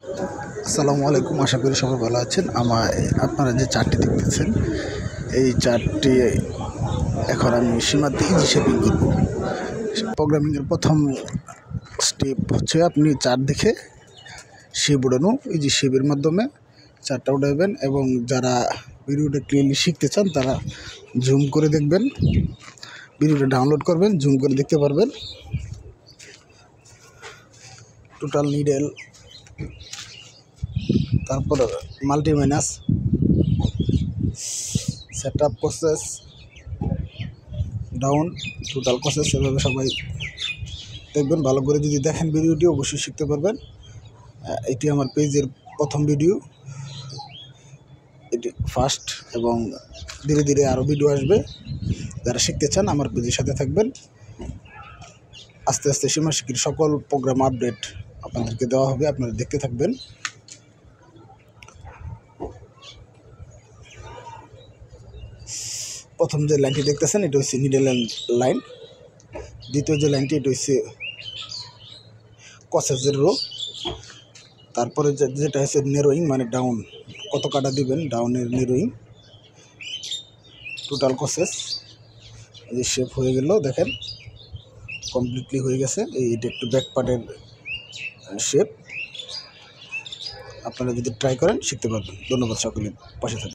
আসসালামু আলাইকুম, আশা করি সবাই ভালো আছেন। আপনারা যে চার্টটি দেখতেছেন, এই চার্টটি এখন আমি সীমাতে ইজি শেপিং করব। প্রোগ্রামিংয়ের প্রথম স্টেপ হচ্ছে আপনি চার্ট দেখে শেপ উড়ানো। ইজি শেপের মাধ্যমে চার্টটা উঠাবেন এবং যারা ভিডিওটা ক্লিয়ারলি শিখতে চান তারা জুম করে দেখবেন, ভিডিওটা ডাউনলোড করবেন, জুম করে দেখতে পারবেন। টোটাল নিডেল, তারপর multi minus, set up process, down, total process, এভাবে সবাই দেখবেন। ভালো করে যদি দেখেন ভিডিওটি অবশ্যই শিখতে পারবেন। এটি আমার পেজের প্রথম ভিডিও, এটি ফার্স্ট, এবং ধীরে ধীরে আরও ভিডিও আসবে। যারা শিখতে চান আমার পেজের সাথে থাকবেন। আস্তে আস্তে সীমা শিখির সকল প্রোগ্রাম আপডেট আপনাদেরকে দেওয়া হবে, আপনারা দেখতে থাকবেন। প্রথম যে লাইনটি দেখতেছেন এটা হচ্ছে নিডেল লাইন। দ্বিতীয় যে লাইনটি এটা হচ্ছে কসেসের রো। তারপরে যেটা হচ্ছে নেরোয়িং, মানে ডাউন, কত কাটা দিবেন, ডাউনের নেরোয়িং। টোটাল কসেস, এই যে শেপ হয়ে গেল, দেখেন কমপ্লিটলি হয়ে গেছে। এইটা একটু ব্যাক পার্টের শেপ। আপনারা যদি ট্রাই করেন শিখতে পারবেন। ধন্যবাদ, সকলের পাশে থাকবেন।